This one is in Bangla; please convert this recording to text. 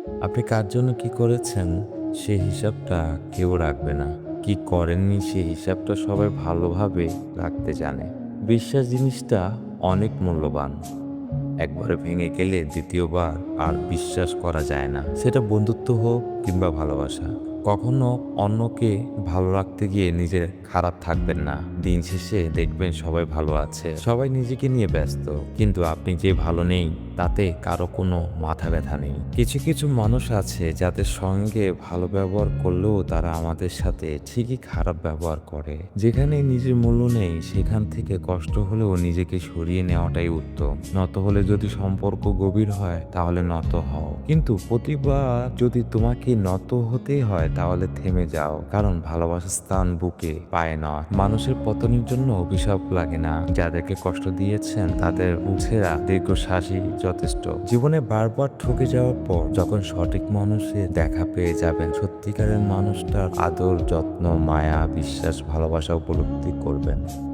আপনি কার জন্য কি করেছেন সেই হিসাবটা কেউ রাখবে না। কি করেননি সেই হিসাবটা সবাই ভালোভাবে রাখতে জানে। বিশ্বাস জিনিসটা অনেক মূল্যবান। একবার ভেঙে গেলে দ্বিতীয়বার আর বিশ্বাস করা যায় না। সেটা বন্ধুত্ব হোক কিংবা ভালোবাসা। কখনো অন্যকে ভালো রাখতে গিয়ে নিজে খারাপ থাকবেন না। দিন শেষে দেখবেন সবাই ভালো আছে, সবাই নিজেকে নিয়ে ব্যস্ত, কিন্তু আপনি যে ভালো নেই তাতে কারো কোনো মাথা ব্যথা নেই। কিছু কিছু মানুষ আছে যাদের সঙ্গে ভালো ব্যবহার করলেও তারা আমাদের সাথে ঠিকই খারাপ ব্যবহার করে। যেখানে নিজের মূল্য নেই সেখান থেকে কষ্ট হলেও নিজেকে সরিয়ে নেওয়াটাই উত্তম। নত হলে যদি সম্পর্ক গভীর হয় তাহলে নত হও, কিন্তু প্রতিবার যদি তোমাকে নত হতেই হয় তাহলে থেমে যাও, কারণ ভালোবাসার স্থান বুকে পায় না। মানুষের পতনের জন্য অভিশাপ লাগে না। যাদেরকে কষ্ট দিয়েছেন তাদের মুছেরা দীর্ঘশ্বাসই যথেষ্ট। জীবনে বারবার ঠকে যাওয়ার পর যখন সঠিক মানুষের দেখা পেয়ে যাবেন, সত্যিকারের মানুষটার আদর, যত্ন, মায়া, বিশ্বাস, ভালোবাসা উপলব্ধি করবেন।